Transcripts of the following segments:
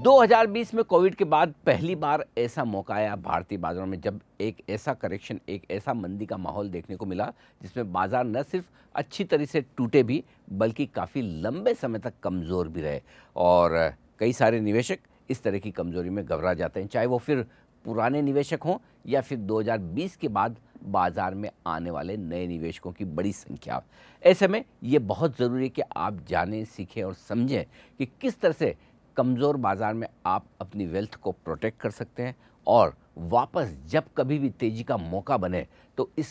2020 में कोविड के बाद पहली बार ऐसा मौका आया भारतीय बाजारों में जब एक ऐसा करेक्शन, एक ऐसा मंदी का माहौल देखने को मिला जिसमें बाजार न सिर्फ अच्छी तरह से टूटे भी बल्कि काफ़ी लंबे समय तक कमज़ोर भी रहे। और कई सारे निवेशक इस तरह की कमज़ोरी में घबरा जाते हैं, चाहे वो फिर पुराने निवेशक हों या फिर 2020 के बाद बाज़ार में आने वाले नए निवेशकों की बड़ी संख्या। ऐसे में ये बहुत ज़रूरी है कि आप जानें, सीखें और समझें कि किस तरह से कमज़ोर बाज़ार में आप अपनी वेल्थ को प्रोटेक्ट कर सकते हैं और वापस जब कभी भी तेज़ी का मौका बने तो इस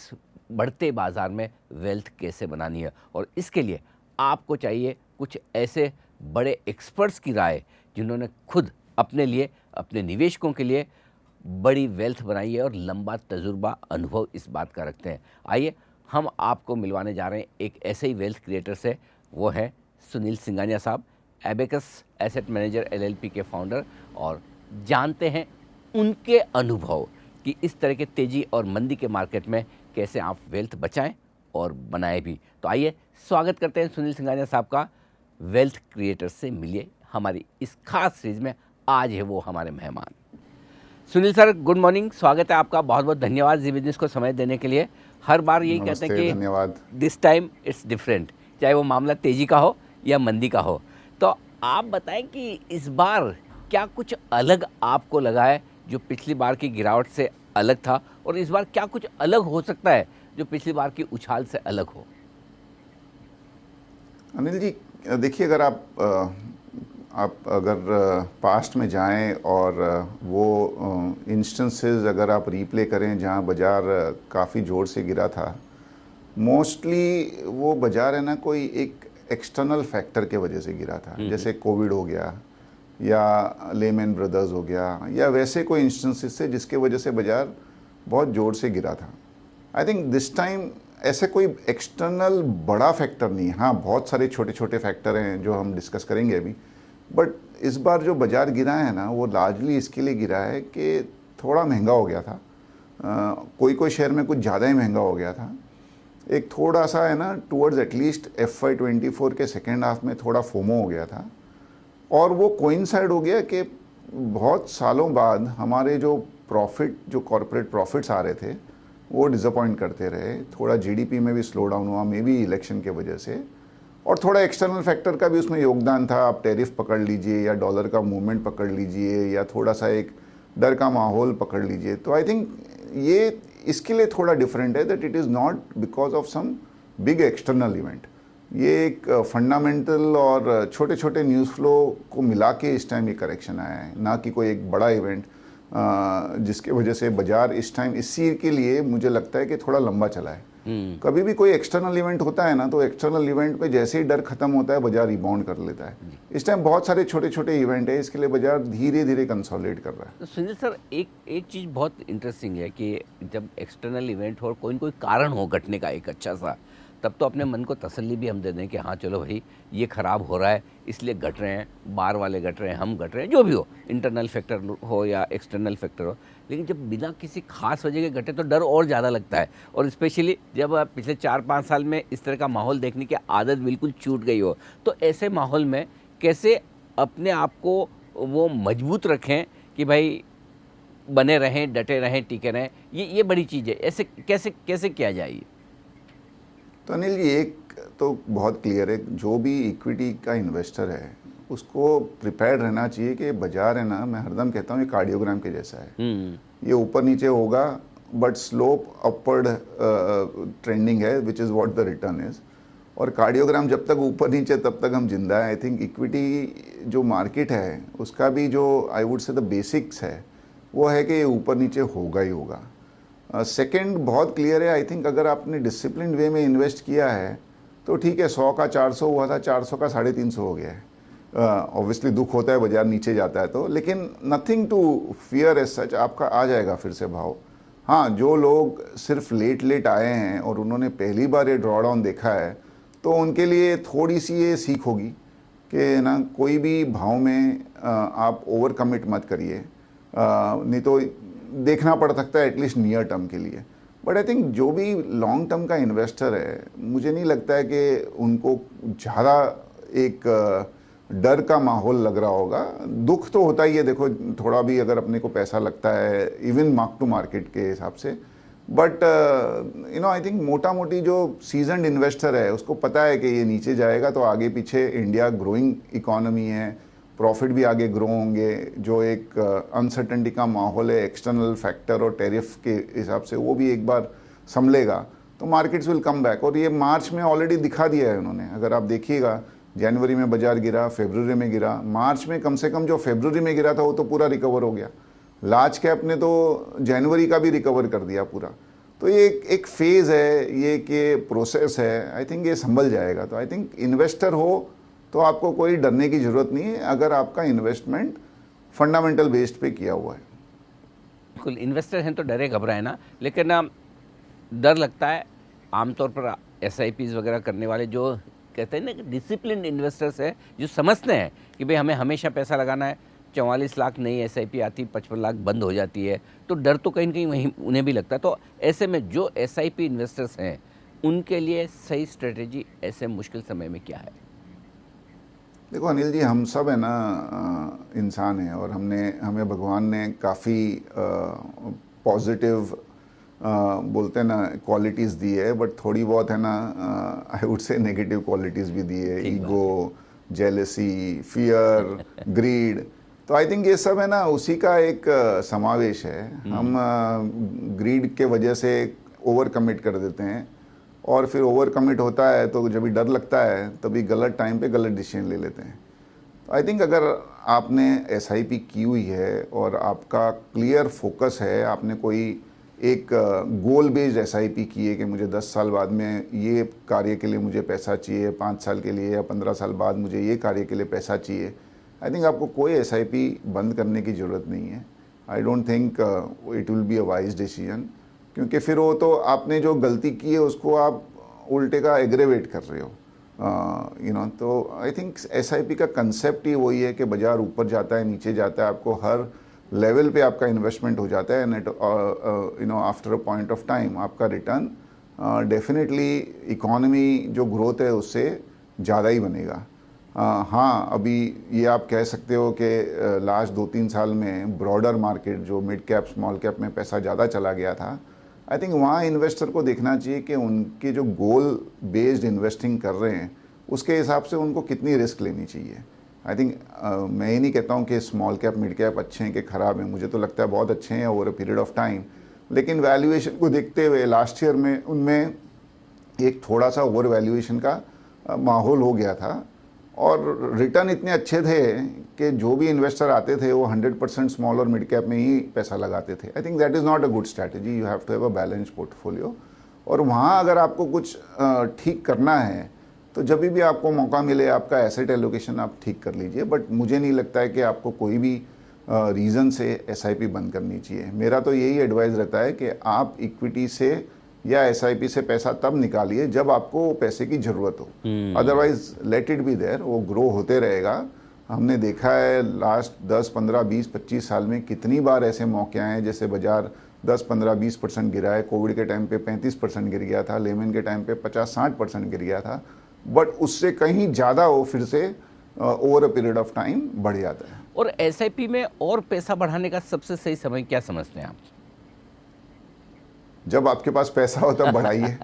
बढ़ते बाज़ार में वेल्थ कैसे बनानी है। और इसके लिए आपको चाहिए कुछ ऐसे बड़े एक्सपर्ट्स की राय जिन्होंने खुद अपने लिए, अपने निवेशकों के लिए बड़ी वेल्थ बनाई है और लंबा तजुर्बा, अनुभव इस बात का रखते हैं। आइए हम आपको मिलवाने जा रहे हैं एक ऐसे ही वेल्थ क्रिएटर से। वो है सुनील सिंघानिया साहब, एबेकस एसेट मैनेजर एलएलपी के फाउंडर, और जानते हैं उनके अनुभव कि इस तरह के तेज़ी और मंदी के मार्केट में कैसे आप वेल्थ बचाएं और बनाएं भी। तो आइए स्वागत करते हैं सुनील सिंघानिया साहब का वेल्थ क्रिएटर से मिलिए हमारी इस खास सीरीज में। आज है वो हमारे मेहमान। सुनील सर, गुड मॉर्निंग, स्वागत है आपका। बहुत बहुत धन्यवाद जी बिजनेस को समय देने के लिए। हर बार यही कहते हैं कि धन्यवाद। दिस टाइम इट्स डिफरेंट, चाहे वो मामला तेज़ी का हो या मंदी का हो। तो आप बताएं कि इस बार क्या कुछ अलग आपको लगा है जो पिछली बार की गिरावट से अलग था, और इस बार क्या कुछ अलग हो सकता है जो पिछली बार की उछाल से अलग हो? अनिल जी, देखिए, अगर आप अगर पास्ट में जाएं और वो इंस्टेंसेस अगर आप रीप्ले करें जहां बाज़ार काफ़ी ज़ोर से गिरा था, मोस्टली वो बाज़ार है ना कोई एक एक्सटर्नल फैक्टर के वजह से गिरा था। जैसे कोविड हो गया या लेमन ब्रदर्स हो गया या वैसे कोई इंस्टेंसेस से जिसके वजह से बाज़ार बहुत ज़ोर से गिरा था। आई थिंक दिस टाइम ऐसे कोई एक्सटर्नल बड़ा फैक्टर नहीं है। हाँ, बहुत सारे छोटे छोटे फैक्टर हैं जो हम डिस्कस करेंगे अभी, बट इस बार जो बाज़ार गिरा है ना वो लार्जली इसके लिए गिरा है कि थोड़ा महंगा हो गया था। कोई शेयर में कुछ ज़्यादा ही महंगा हो गया था। एक थोड़ा सा है ना टूवर्ड्स एटलीस्ट FY24 के सेकेंड हाफ में थोड़ा फोमो हो गया था, और वो कोइंसाइड हो गया कि बहुत सालों बाद हमारे जो कॉरपोरेट प्रॉफिट्स आ रहे थे वो डिसअपॉइंट करते रहे। थोड़ा जीडीपी में भी स्लो डाउन हुआ, मे बी इलेक्शन के वजह से, और थोड़ा एक्सटर्नल फैक्टर का भी उसमें योगदान था। आप टैरिफ पकड़ लीजिए या डॉलर का मूवमेंट पकड़ लीजिए या थोड़ा सा एक डर का माहौल पकड़ लीजिए। तो आई थिंक ये इसके लिए थोड़ा डिफरेंट है that it is not because of some big external event. ये एक फंडामेंटल और छोटे छोटे न्यूज़ फ्लो को मिला के इस टाइम ये करेक्शन आया है, ना कि कोई एक बड़ा इवेंट जिसके वजह से बाजार इस टाइम इसी के लिए मुझे लगता है कि थोड़ा लंबा चला है। कभी भी कोई एक्सटर्नल इवेंट होता है ना तो एक्सटर्नल इवेंट पे जैसे ही डर खत्म होता है बाजार रिबाउंड कर लेता है। इस टाइम बहुत सारे छोटे छोटे इवेंट है, इसके लिए बाजार धीरे धीरे कंसोलिडेट कर रहा है। तो सुनील सर, एक चीज़ बहुत इंटरेस्टिंग है कि जब एक्सटर्नल इवेंट हो और कोई न कोई कारण हो घटने का एक अच्छा सा, तब तो अपने मन को तसल्ली भी हम दे दें कि हाँ चलो भाई ये ख़राब हो रहा है इसलिए घट रहे हैं, बाहर वाले घट रहे हैं, हम घट रहे हैं, जो भी हो, इंटरनल फैक्टर हो या एक्सटर्नल फैक्टर हो। लेकिन जब बिना किसी खास वजह के घटे तो डर और ज़्यादा लगता है, और स्पेशली जब पिछले 4-5 साल में इस तरह का माहौल देखने की आदत बिल्कुल छूट गई हो, तो ऐसे माहौल में कैसे अपने आप को वो मजबूत रखें कि भाई बने रहें, डटे रहें, टिके रहें, ये बड़ी चीज़ है। ऐसे कैसे कैसे किया जाए? तो अनिल जी, एक तो बहुत क्लियर है, जो भी इक्विटी का इन्वेस्टर है उसको प्रिपेयर रहना चाहिए कि बाजार है ना, मैं हरदम कहता हूँ ये कार्डियोग्राम के जैसा है। ये ऊपर नीचे होगा बट स्लोप अपवर्ड ट्रेंडिंग है, which is what the return is. और कार्डियोग्राम जब तक ऊपर नीचे तब तक हम जिंदा है। आई थिंक इक्विटी जो मार्केट है उसका भी जो I would say the basics है वो है कि ये ऊपर नीचे होगा ही होगा। सेकंड बहुत क्लियर है, आई थिंक अगर आपने डिसिप्लिन वे में इन्वेस्ट किया है तो ठीक है, 100 का 400 हुआ था, 400 का 350 हो गया है। ऑब्वियसली दुख होता है बाजार नीचे जाता है तो, लेकिन nothing to fear as such, आपका आ जाएगा फिर से भाव। हाँ, जो लोग सिर्फ लेट आए हैं और उन्होंने पहली बार ये ड्रॉ डाउन देखा है तो उनके लिए थोड़ी सी ये सीख होगी कि ना कोई भी भाव में आप ओवर कमिट मत करिए, नहीं तो देखना पड़ सकता है एटलीस्ट नियर टर्म के लिए। बट आई थिंक जो भी लॉन्ग टर्म का इन्वेस्टर है, मुझे नहीं लगता है कि उनको ज़्यादा एक डर का माहौल लग रहा होगा। दुख तो होता ही है, देखो थोड़ा भी अगर अपने को पैसा लगता है इवन मार्क टू मार्केट के हिसाब से, बट आई थिंक मोटा मोटी जो सीजनड इन्वेस्टर है उसको पता है कि ये नीचे जाएगा तो आगे पीछे इंडिया ग्रोइंग इकोनॉमी है, प्रॉफिट भी आगे ग्रो होंगे, जो एक अनसर्टेनिटी का माहौल है एक्सटर्नल फैक्टर और टैरिफ के हिसाब से वो भी एक बार संभलेगा तो मार्केट्स विल कम बैक। और ये मार्च में ऑलरेडी दिखा दिया है उन्होंने, अगर आप देखिएगा जनवरी में बाजार गिरा, फरवरी में गिरा, मार्च में कम से कम जो फरवरी में गिरा था वो तो पूरा रिकवर हो गया। लार्ज कैप ने तो जनवरी का भी रिकवर कर दिया पूरा। तो ये एक फेज़ है, ये कि प्रोसेस है, आई थिंक ये संभल जाएगा। तो आई थिंक इन्वेस्टर हो तो आपको कोई डरने की ज़रूरत नहीं है अगर आपका इन्वेस्टमेंट फंडामेंटल बेस्ड पे किया हुआ है। बिल्कुल, इन्वेस्टर हैं तो डरे घबराए ना, लेकिन डर लगता है आमतौर पर एसआईपीज़ वगैरह करने वाले जो कहते हैं ना कि डिसिप्लिन इन्वेस्टर्स है, जो समझते हैं कि भाई हमें हमेशा पैसा लगाना है, 44 लाख नई एसआईपी आती, 55 लाख बंद हो जाती है, तो डर तो कहीं ना कहीं वहीं उन्हें भी लगता है। तो ऐसे में जो एसआईपी इन्वेस्टर्स हैं उनके लिए सही स्ट्रेटेजी ऐसे मुश्किल समय में क्या है? देखो अनिल जी, हम सब है ना इंसान हैं और हमें भगवान ने काफ़ी पॉजिटिव बोलते हैं ना क्वालिटीज़ दी है, बट थोड़ी बहुत है ना I would say negative qualities भी दी है, ईगो, जेलेसी, फियर, ग्रीड। तो आई थिंक ये सब है ना उसी का एक समावेश है। हम ग्रीड के वजह से ओवर कमिट कर देते हैं और फिर ओवर कमिट होता है तो जब भी डर लगता है तभी गलत टाइम पे गलत डिसीजन ले लेते हैं। तो आई थिंक अगर आपने एसआईपी की हुई है और आपका क्लियर फोकस है, आपने कोई एक गोल बेस्ड एसआईपी की है कि मुझे 10 साल बाद में ये कार्य के लिए मुझे पैसा चाहिए, 5 साल के लिए या 15 साल बाद मुझे ये कार्य के लिए पैसा चाहिए, आई थिंक आपको कोई एसआईपी बंद करने की ज़रूरत नहीं है। I don't think it will be a wise decision, क्योंकि फिर वो तो आपने जो गलती की है उसको आप उल्टे का एग्रेवेट कर रहे हो। तो आई थिंक एसआईपी का कंसेप्ट ही वही है कि बाजार ऊपर जाता है, नीचे जाता है, आपको हर लेवल पे आपका इन्वेस्टमेंट हो जाता है, net after a point of time आपका रिटर्न डेफिनेटली इकोनॉमी जो ग्रोथ है उससे ज़्यादा ही बनेगा। हाँ, अभी ये आप कह सकते हो कि लास्ट 2-3 साल में ब्रॉडर मार्केट जो मिड कैप स्मॉल कैप में पैसा ज़्यादा चला गया था, आई थिंक वहाँ इन्वेस्टर को देखना चाहिए कि उनके जो गोल बेस्ड इन्वेस्टिंग कर रहे हैं उसके हिसाब से उनको कितनी रिस्क लेनी चाहिए। आई थिंक मैं ये नहीं कहता हूँ कि स्मॉल कैप मिड कैप अच्छे हैं कि ख़राब हैं, मुझे तो लगता है बहुत अच्छे हैं over a period of time, लेकिन वैल्यूएशन को देखते हुए लास्ट ईयर में उनमें एक थोड़ा सा ओवर वैल्यूएशन का माहौल हो गया था और रिटर्न इतने अच्छे थे कि जो भी इन्वेस्टर आते थे वो 100% स्मॉल और मिड कैप में ही पैसा लगाते थे। I think that is not a good strategy, you have to have a balance portfolio. और वहाँ अगर आपको कुछ ठीक करना है तो जब भी आपको मौका मिले आपका एसेट एलोकेशन आप ठीक कर लीजिए, बट मुझे नहीं लगता है कि आपको कोई भी रीज़न से एसआईपी बंद करनी चाहिए। मेरा तो यही एडवाइस रहता है कि आप इक्विटी से या एसआईपी से पैसा तब निकालिए जब आपको पैसे की ज़रूरत हो, otherwise let it be there, वो ग्रो होते रहेगा। हमने देखा है लास्ट 10, 15, 20, 25 साल में कितनी बार ऐसे मौके आए हैं जैसे बाजार 10, 15, 20% गिरा है, कोविड के टाइम पे 35% गिर गया था, लेमन के टाइम पे 50-60% गिर गया था, बट उससे कहीं ज़्यादा वो फिर से over a period of time बढ़ जाता है। और एसआईपी में और पैसा बढ़ाने का सबसे सही समय क्या समझते हैं आप? जब आपके पास पैसा हो तब बढ़ाइए।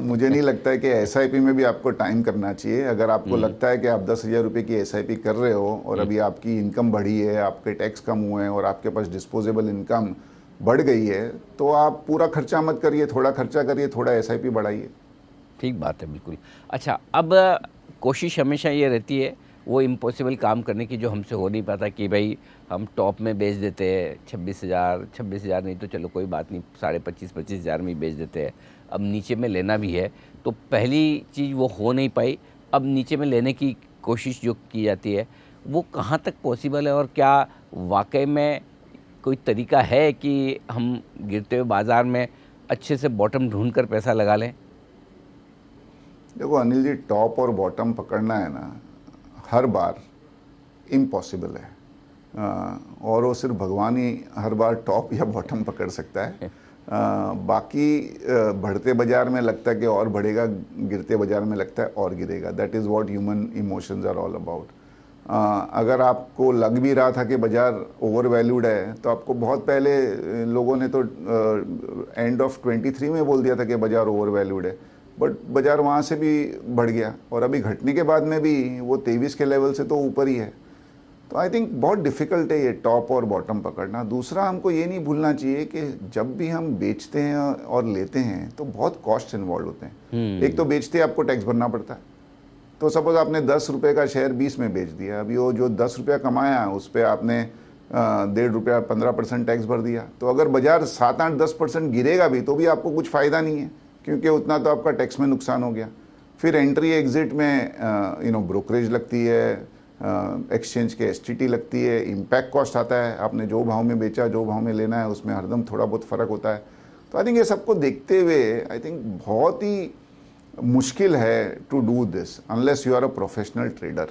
मुझे नहीं लगता है कि एसआईपी में भी आपको टाइम करना चाहिए। अगर आपको लगता है कि आप 10,000 रुपये की एसआईपी कर रहे हो और अभी आपकी इनकम बढ़ी है, आपके टैक्स कम हुए हैं और आपके पास डिस्पोजेबल इनकम बढ़ गई है, तो आप पूरा खर्चा मत करिए, थोड़ा खर्चा करिए, थोड़ा एसआईपी बढ़ाइए। ठीक बात है, बिल्कुल। अच्छा, अब कोशिश हमेशा ये रहती है वो इम्पॉसिबल काम करने की जो हमसे हो नहीं पाता कि भाई हम टॉप में बेच देते हैं 26,000 नहीं तो चलो कोई बात नहीं 25,500 में ही बेच देते हैं, अब नीचे में लेना भी है तो पहली चीज़ वो हो नहीं पाई। अब नीचे में लेने की कोशिश जो की जाती है वो कहाँ तक पॉसिबल है और क्या वाकई में कोई तरीका है कि हम गिरते हुए बाज़ार में अच्छे से बॉटम ढूंढ कर पैसा लगा लें? देखो अनिल जी, टॉप और बॉटम पकड़ना है ना हर बार इम्पॉसिबल है, और वो सिर्फ भगवान ही हर बार टॉप या बॉटम पकड़ सकता है। बाकी बढ़ते बाजार में लगता है कि और बढ़ेगा, गिरते बाजार में लगता है और गिरेगा। That is what human emotions are all about. अगर आपको लग भी रहा था कि बाज़ार ओवर वैल्यूड है, तो आपको बहुत पहले लोगों ने तो एंड ऑफ 23 में बोल दिया था कि बाज़ार ओवर वैल्यूड है, बट बाज़ार वहाँ से भी बढ़ गया और अभी घटने के बाद में भी वो 23 के लेवल से तो ऊपर ही है। तो आई थिंक बहुत डिफ़िकल्ट है ये टॉप और बॉटम पकड़ना। दूसरा, हमको ये नहीं भूलना चाहिए कि जब भी हम बेचते हैं और लेते हैं तो बहुत कॉस्ट इन्वॉल्व होते हैं। एक तो बेचते आपको टैक्स भरना पड़ता है, तो सपोज आपने 10 रुपये का शेयर 20 में बेच दिया, अभी वो जो 10 रुपया कमाया उस पर आपने 1.5 रुपया 15% टैक्स भर दिया। तो अगर बाजार 7-8-10% गिरेगा भी तो भी आपको कुछ फ़ायदा नहीं है, क्योंकि उतना तो आपका टैक्स में नुकसान हो गया। फिर एंट्री एग्जिट में ब्रोकरेज लगती है, एक्सचेंज के एसटीटी लगती है, इम्पैक्ट कॉस्ट आता है, आपने जो भाव में बेचा जो भाव में लेना है उसमें हरदम थोड़ा बहुत फ़र्क होता है। तो आई थिंक ये सबको देखते हुए आई थिंक बहुत ही मुश्किल है to do this unless you are a professional trader.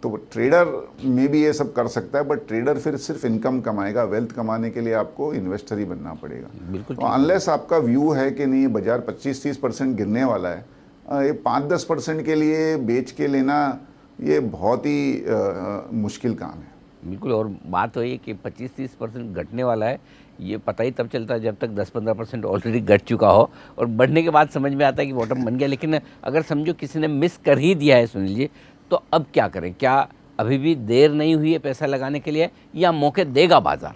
तो ट्रेडर में भी ये सब कर सकता है, बट ट्रेडर फिर सिर्फ इनकम कमाएगा, वेल्थ कमाने के लिए आपको इन्वेस्टर ही बनना पड़ेगा। बिल्कुल। तो अनलेस आपका व्यू है कि नहीं बाजार 25-30% गिरने वाला है, ये 5-10% के लिए बेच के लेना ये बहुत ही मुश्किल काम है। बिल्कुल। और बात तो ये कि 25-30% घटने वाला है, ये पता ही तब चलता है जब तक 10-15% ऑलरेडी घट चुका हो, और बढ़ने के बाद समझ में आता है कि बॉटम बन गया। लेकिन अगर समझो किसी ने मिस कर ही दिया है सुनील जी, तो अब क्या करें? क्या अभी भी देर नहीं हुई है पैसा लगाने के लिए, या मौके देगा बाजार?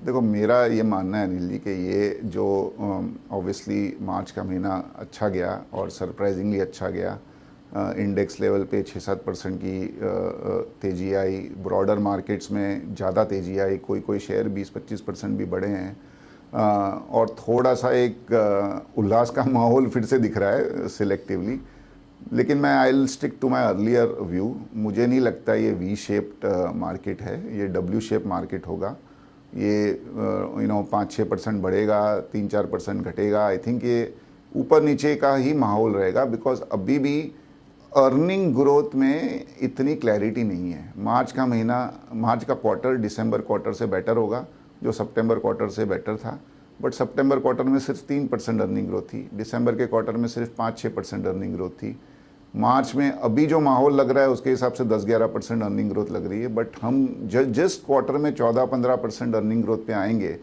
देखो, मेरा ये मानना है अनिल जी कि ये जो ऑब्वियसली मार्च का महीना अच्छा गया और सरप्राइजिंगली अच्छा गया, इंडेक्स लेवल पे 6-7% की तेज़ी आई, ब्रॉडर मार्केट्स में ज़्यादा तेज़ी आई, कोई शेयर 20-25% भी बढ़े हैं, और थोड़ा सा एक उल्लास का माहौल फिर से दिख रहा है सिलेक्टिवली। लेकिन मैं I will stick to my earlier view. मुझे नहीं लगता ये वी शेप्ड मार्केट है, ये डब्ल्यू शेप मार्केट होगा। ये 5-6% बढ़ेगा, 3-4% घटेगा। आई थिंक ये ऊपर नीचे का ही माहौल रहेगा, बिकॉज अभी भी अर्निंग ग्रोथ में इतनी क्लैरिटी नहीं है। मार्च का क्वार्टर दिसंबर क्वार्टर से बेटर होगा, जो सितंबर क्वार्टर से बेटर था, बट सितंबर क्वार्टर में सिर्फ 3% अर्निंग ग्रोथ थी, दिसंबर के क्वार्टर में सिर्फ 5-6% अर्निंग ग्रोथ थी। मार्च में अभी जो माहौल लग रहा है उसके हिसाब से 10-11% अर्निंग ग्रोथ लग रही है, बट हम जिस क्वार्टर में 14-15% अर्निंग ग्रोथ पे आएंगे,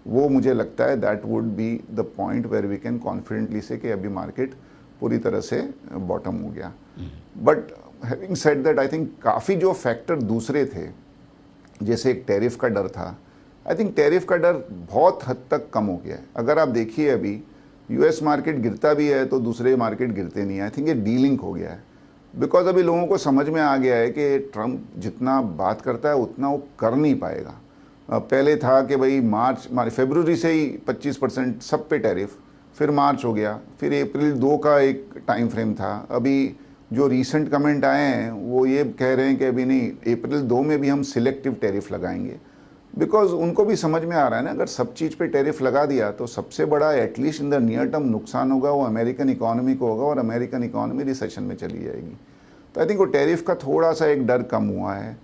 वो मुझे लगता है that would be the point where we can confidently say कि अभी मार्केट पूरी तरह से बॉटम हो गया। But having said that, I think काफ़ी जो फैक्टर दूसरे थे, जैसे एक टैरिफ का डर था, आई थिंक टैरिफ का डर बहुत हद तक कम हो गया है। अगर आप देखिए अभी यूएस मार्केट गिरता भी है तो दूसरे मार्केट गिरते नहीं है। आई थिंक ये डीलिंक हो गया है, बिकॉज अभी लोगों को समझ में आ गया है कि ट्रंप जितना बात करता है उतना वो कर नहीं पाएगा। पहले था कि भाई फरवरी से ही 25% सब पे टैरिफ, फिर मार्च हो गया, फिर अप्रैल 2 का एक टाइम फ्रेम था। अभी जो रीसेंट कमेंट आए हैं वो ये कह रहे हैं कि अभी नहीं, अप्रैल 2 में भी हम सिलेक्टिव टैरिफ लगाएंगे, बिकॉज उनको भी समझ में आ रहा है ना, अगर सब चीज़ पे टैरिफ लगा दिया तो सबसे बड़ा at least in the near term नुकसान होगा वो अमेरिकन इकोनॉमी को होगा, और अमेरिकन इकोनॉमी रिसेशन में चली जाएगी। तो आई थिंक वो टैरिफ का थोड़ा सा एक डर कम हुआ है।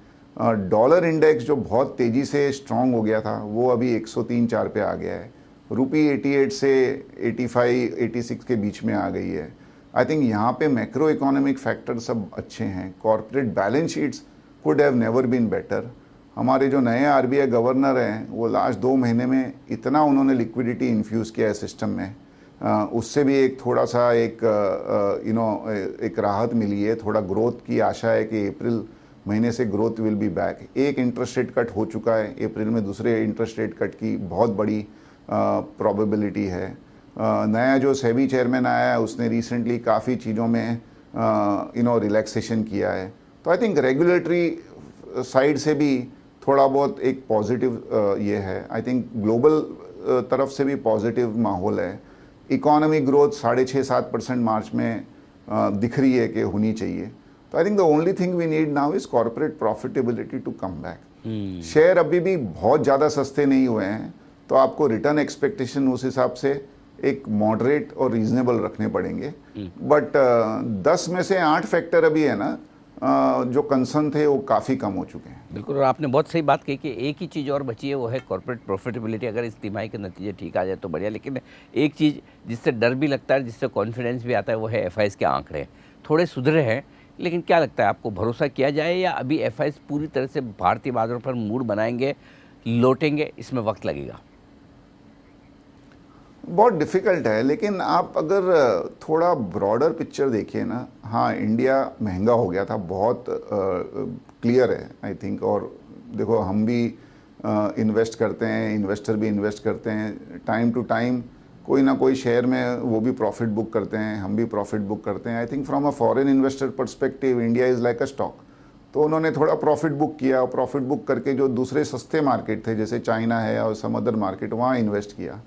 डॉलर इंडेक्स जो बहुत तेज़ी से स्ट्रॉन्ग हो गया था वो अभी 103-104 पे आ गया है। रुपी 88 से 85-86 के बीच में आ गई है। आई थिंक यहाँ पे मैक्रो इकोनॉमिक फैक्टर सब अच्छे हैं। Corporate balance sheets could have never been better. हमारे जो नए आरबीआई गवर्नर हैं वो लास्ट 2 महीने में इतना उन्होंने लिक्विडिटी इन्फ्यूज़ किया है सिस्टम में, उससे भी एक थोड़ा सा एक राहत मिली है। थोड़ा ग्रोथ की आशा है कि अप्रैल महीने से ग्रोथ विल बी बैक। एक इंटरेस्ट रेट कट हो चुका है अप्रैल में, दूसरे इंटरेस्ट रेट कट की बहुत बड़ी प्रोबेबिलिटी है। नया जो सेबी चेयरमैन आया है उसने रिसेंटली काफ़ी चीज़ों में रिलैक्सेशन किया है। तो आई थिंक रेगुलेटरी साइड से भी थोड़ा बहुत एक पॉजिटिव ये है। आई थिंक ग्लोबल तरफ से भी पॉजिटिव माहौल है। इकोनॉमी ग्रोथ 6.5-7% मार्च में दिख रही है कि होनी चाहिए। तो I think the only thing we need now is corporate profitability to come back. Share अभी भी बहुत ज़्यादा सस्ते नहीं हुए हैं, तो आपको रिटर्न एक्सपेक्टेशन उस हिसाब से एक मॉडरेट और रीजनेबल रखने पड़ेंगे। बट 10 में से 8 फैक्टर अभी है ना जो कंसर्न थे वो काफ़ी कम हो चुके हैं। बिल्कुल। और आपने बहुत सही बात कही कि एक ही चीज़ और बची है, वो है कॉर्पोरेट प्रॉफिटेबिलिटी। अगर इस तिमाही के नतीजे ठीक आ जाए तो बढ़िया। लेकिन एक चीज़ जिससे डर भी लगता है, जिससे कॉन्फिडेंस भी आता है, वो है एफआईज़ के आंकड़े। थोड़े सुधरे हैं, लेकिन क्या लगता है आपको, भरोसा किया जाए या अभी एफआईज पूरी तरह से भारतीय बाजारों पर मूड बनाएंगे, लौटेंगे, इसमें वक्त लगेगा? बहुत डिफ़िकल्ट है, लेकिन आप अगर थोड़ा ब्रॉडर पिक्चर देखिए ना, हाँ इंडिया महंगा हो गया था, बहुत क्लियर है आई थिंक। और देखो हम भी इन्वेस्ट करते हैं, इन्वेस्टर भी इन्वेस्ट करते हैं, टाइम टू टाइम कोई ना कोई शेयर में वो भी प्रॉफिट बुक करते हैं, हम भी प्रॉफिट बुक करते हैं। I think from a foreign investor perspective India is like a stock. तो उन्होंने थोड़ा प्रॉफिट बुक किया, और प्रॉफिट बुक करके जो दूसरे सस्ते मार्केट थे जैसे चाइना है और सम अदर मार्केट, वहाँ इन्वेस्ट किया।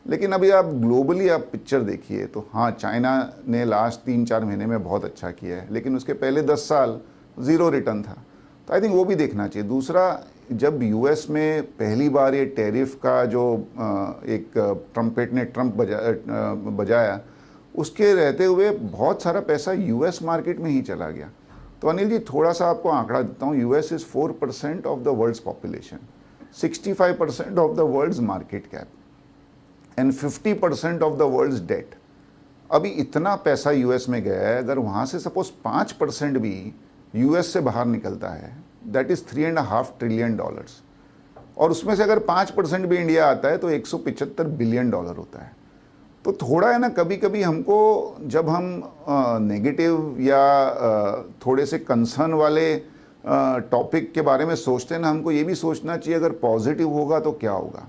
लेकिन अभी आप ग्लोबली आप पिक्चर देखिए तो हाँ, चाइना ने लास्ट 3-4 महीने में बहुत अच्छा किया है, लेकिन उसके पहले 10 साल ज़ीरो रिटर्न था। तो आई थिंक वो भी देखना चाहिए। दूसरा, जब यूएस में पहली बार ये टैरिफ का जो एक ट्रम्पेट ने बजाया, उसके रहते हुए बहुत सारा पैसा यूएस मार्केट में ही चला गया। तो अनिल जी, थोड़ा सा आपको आंकड़ा देता हूँ। US is 4% of the world's population, 65% of the world's market cap and 50% of the world's debt. अभी इतना पैसा यूएस में गया है, अगर वहाँ से सपोज 5% भी यूएस से बाहर निकलता है, दैट इज़ $3.5 ट्रिलियन। और उसमें से अगर 5% भी इंडिया आता है तो $175 बिलियन होता है। तो थोड़ा है ना, कभी कभी हमको जब हम नेगेटिव या थोड़े से कंसर्न वाले टॉपिक के बारे में सोचते हैं ना, हमको ये भी सोचना चाहिए अगर पॉजिटिव होगा तो क्या होगा।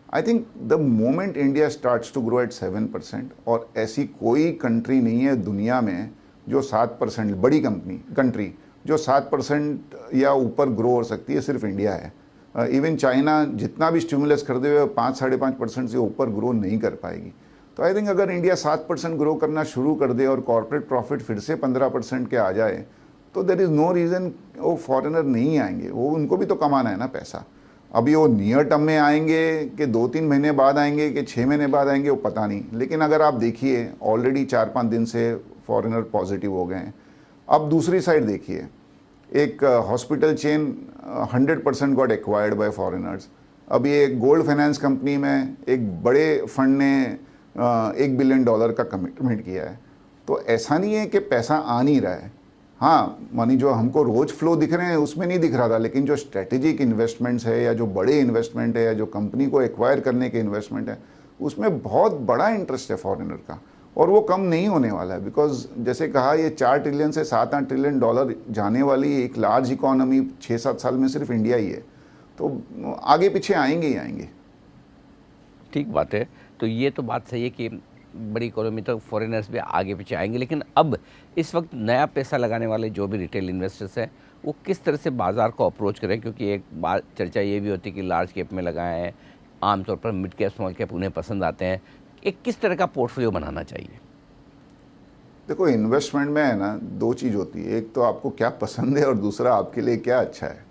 I think the moment India starts to grow at 7%, और ऐसी कोई कंट्री नहीं है दुनिया में जो 7%, बड़ी कंट्री जो 7% या ऊपर ग्रो हो सकती है, सिर्फ इंडिया है। इवन चाइना जितना भी स्टिमुलस कर दे, 5-5.5% से ऊपर ग्रो नहीं कर पाएगी। तो आई थिंक अगर इंडिया 7% ग्रो करना शुरू कर दे और कॉर्पोरेट प्रॉफिट फिर से 15% के आ जाए, तो देयर इज़ नो रीज़न वो फॉरेनर नहीं आएंगे। वो उनको भी तो कमाना है ना पैसा। अभी वो नियर टर्म में आएंगे कि 2-3 महीने बाद आएंगे कि 6 महीने बाद आएंगे, वो पता नहीं। लेकिन अगर आप देखिए ऑलरेडी 4-5 दिन से फॉरेनर पॉजिटिव हो गए हैं। अब दूसरी साइड देखिए, एक hospital chain 100% got acquired by foreigners. अभी एक गोल्ड फाइनेंस कंपनी में एक बड़े फंड ने $1 बिलियन का कमिटमेंट किया है। तो ऐसा नहीं है कि पैसा आ नहीं रहा है। हाँ, मानी जो हमको रोज फ्लो दिख रहे हैं उसमें नहीं दिख रहा था, लेकिन जो स्ट्रेटेजिक इन्वेस्टमेंट्स है या जो बड़े इन्वेस्टमेंट है या जो कंपनी को एक्वायर करने के इन्वेस्टमेंट है, उसमें बहुत बड़ा इंटरेस्ट है फॉरेनर का, और वो कम नहीं होने वाला है। बिकॉज जैसे कहा, ये 4 ट्रिलियन से 7-8 ट्रिलियन डॉलर जाने वाली एक लार्ज इकोनॉमी 6-7 साल में सिर्फ इंडिया ही है। तो आगे पीछे आएंगे ही आएंगे। ठीक बात है। तो ये तो बात सही है कि बड़ी इकोनॉमी तो फॉरेनर्स भी आगे पीछे आएंगे, लेकिन अब इस वक्त नया पैसा लगाने वाले जो भी रिटेल इन्वेस्टर्स हैं, वो किस तरह से बाज़ार को अप्रोच करें? क्योंकि एक बात चर्चा ये भी होती है कि लार्ज कैप में लगाएं, आमतौर पर मिड कैप स्मॉल कैप उन्हें पसंद आते हैं। एक किस तरह का पोर्टफोलियो बनाना चाहिए? देखो, इन्वेस्टमेंट में है ना, 2 चीज़ होती है। एक तो आपको क्या पसंद है और दूसरा आपके लिए क्या अच्छा है।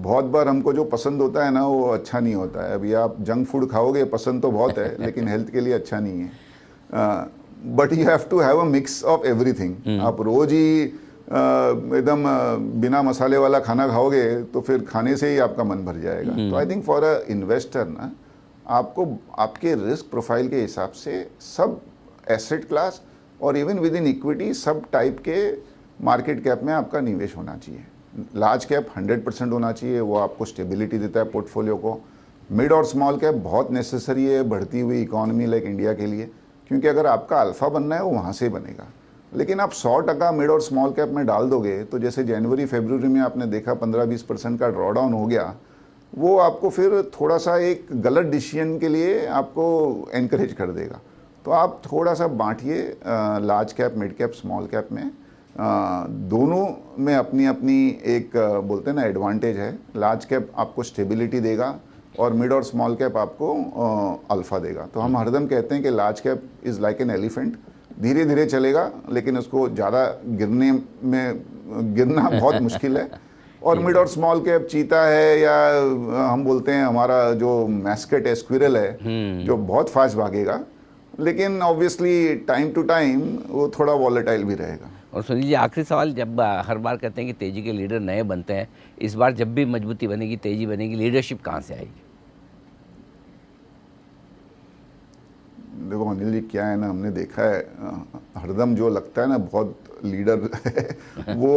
बहुत बार हमको जो पसंद होता है ना, वो अच्छा नहीं होता है। अभी आप जंक फूड खाओगे, पसंद तो बहुत है लेकिन हेल्थ के लिए अच्छा नहीं है। But you have to have a mix of everything. आप रोज ही एकदम बिना मसाले वाला खाना खाओगे तो फिर खाने से ही आपका मन भर जाएगा। तो I think for a investor ना, आपको आपके रिस्क प्रोफाइल के हिसाब से सब एसेट क्लास और इवन विद इन इक्विटी सब टाइप के मार्केट कैप में आपका निवेश होना चाहिए। लार्ज कैप 100% होना चाहिए, वो आपको स्टेबिलिटी देता है पोर्टफोलियो को। मिड और स्मॉल कैप बहुत नेसेसरी है बढ़ती हुई इकोनॉमी लाइक इंडिया के लिए, क्योंकि अगर आपका अल्फ़ा बनना है वो वहाँ से बनेगा। लेकिन आप 100% मिड और स्मॉल कैप में डाल दोगे तो जैसे जनवरी फरवरी में आपने देखा 15-20% का ड्रॉडाउन हो गया, वो आपको फिर थोड़ा सा एक गलत डिसीजन के लिए आपको एनकरेज कर देगा। तो आप थोड़ा सा बांटिए, large cap, mid cap, small cap में। दोनों में अपनी अपनी एक बोलते हैं ना एडवांटेज है। लार्ज कैप आपको स्टेबिलिटी देगा और मिड और स्मॉल कैप आपको अल्फ़ा देगा। तो हम हरदम कहते हैं कि large cap is like an elephant, धीरे धीरे चलेगा लेकिन उसको ज़्यादा गिरना बहुत मुश्किल है। और मिड और स्मॉल कैप चीता है, या हम बोलते हैं हमारा जो मैस्केट है, स्क्विरल है, जो बहुत फास्ट भागेगा, लेकिन ऑब्वियसली टाइम टू टाइम वो थोड़ा वॉलेटाइल भी रहेगा। और सुनील जी, आखिरी सवाल, जब हर बार कहते हैं कि तेज़ी के लीडर नए बनते हैं, इस बार जब भी मजबूती बनेगी, तेज़ी बनेगी, लीडरशिप कहाँ से आएगी? देखो अनिल जी, क्या है ना, हमने देखा है हरदम जो लगता है ना बहुत लीडर है वो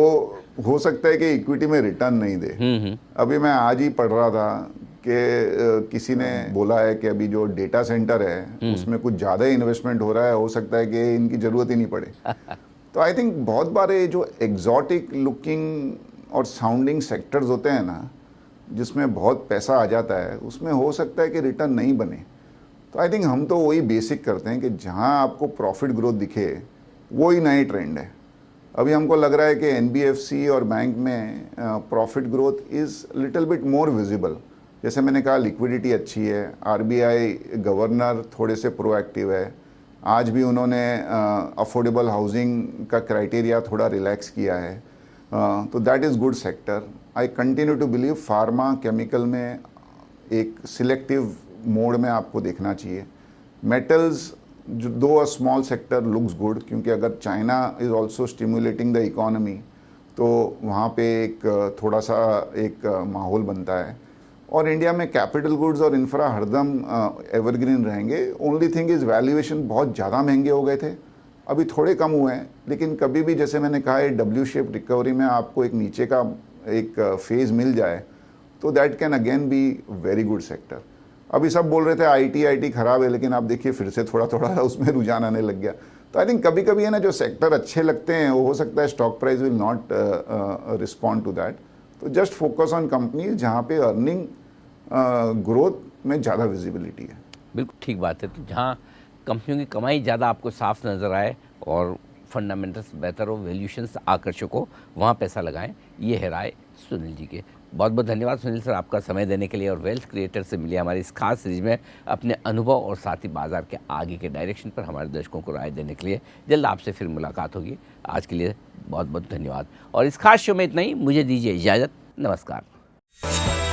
हो सकता है कि इक्विटी में रिटर्न नहीं दे। अभी मैं आज ही पढ़ रहा था कि किसी ने बोला है कि अभी जो डेटा सेंटर है उसमें कुछ ज़्यादा ही इन्वेस्टमेंट हो रहा है, हो सकता है कि इनकी ज़रूरत ही नहीं पड़े। तो आई थिंक बहुत बार ये जो एग्जॉटिक लुकिंग और साउंडिंग सेक्टर्स होते हैं ना, जिसमें बहुत पैसा आ जाता है, उसमें हो सकता है कि रिटर्न नहीं बने। तो आई थिंक हम तो वही बेसिक करते हैं कि जहां आपको प्रॉफिट ग्रोथ दिखे वो ही नई ट्रेंड है। अभी हमको लग रहा है कि एनबीएफसी और बैंक में profit growth is little bit more visible. जैसे मैंने कहा, लिक्विडिटी अच्छी है, आरबीआई गवर्नर थोड़े से प्रोएक्टिव है, आज भी उन्होंने अफोर्डेबल हाउसिंग का क्राइटेरिया थोड़ा रिलैक्स किया है, तो that is good sector. I continue to believe pharma chemical में एक सिलेक्टिव मोड में आपको देखना चाहिए। मेटल्स, जो दो a small sector looks good, क्योंकि अगर China is also stimulating the economy तो वहाँ पे एक थोड़ा सा एक माहौल बनता है। और इंडिया में कैपिटल गुड्स और इंफ्रा हरदम एवरग्रीन रहेंगे। ओनली थिंग इज़ वैल्यूएशन बहुत ज़्यादा महंगे हो गए थे, अभी थोड़े कम हुए हैं, लेकिन कभी भी जैसे मैंने कहा है डब्ल्यू शेप रिकवरी में आपको एक नीचे का एक फेज़ मिल जाए तो that can again be very good sector. अभी सब बोल रहे थे आईटी खराब है, लेकिन आप देखिए फिर से थोड़ा थोड़ा उसमें रुझान आने लग गया। तो आई थिंक कभी कभी है ना, जो सेक्टर अच्छे लगते हैं वो हो सकता है stock price will not respond to that. तो जस्ट फोकस ऑन कंपनीज जहाँ पे अर्निंग ग्रोथ में ज़्यादा विजिबिलिटी है। बिल्कुल ठीक बात है। तो जहाँ कंपनियों की कमाई ज़्यादा आपको साफ नज़र आए और फंडामेंटल्स बेहतर हो, वैल्यूशंस आकर्षक हो, वहाँ पैसा लगाएं। ये है राय सुनील जी के। बहुत बहुत धन्यवाद सुनील सर, आपका समय देने के लिए और वेल्थ क्रिएटर से मिले हमारी इस खास सीरीज में अपने अनुभव और साथ ही बाजार के आगे के डायरेक्शन पर हमारे दर्शकों को राय देने के लिए। जल्द आपसे फिर मुलाकात होगी। आज के लिए बहुत बहुत धन्यवाद और इस खास शो में इतना ही। मुझे दीजिए इजाज़त। नमस्कार।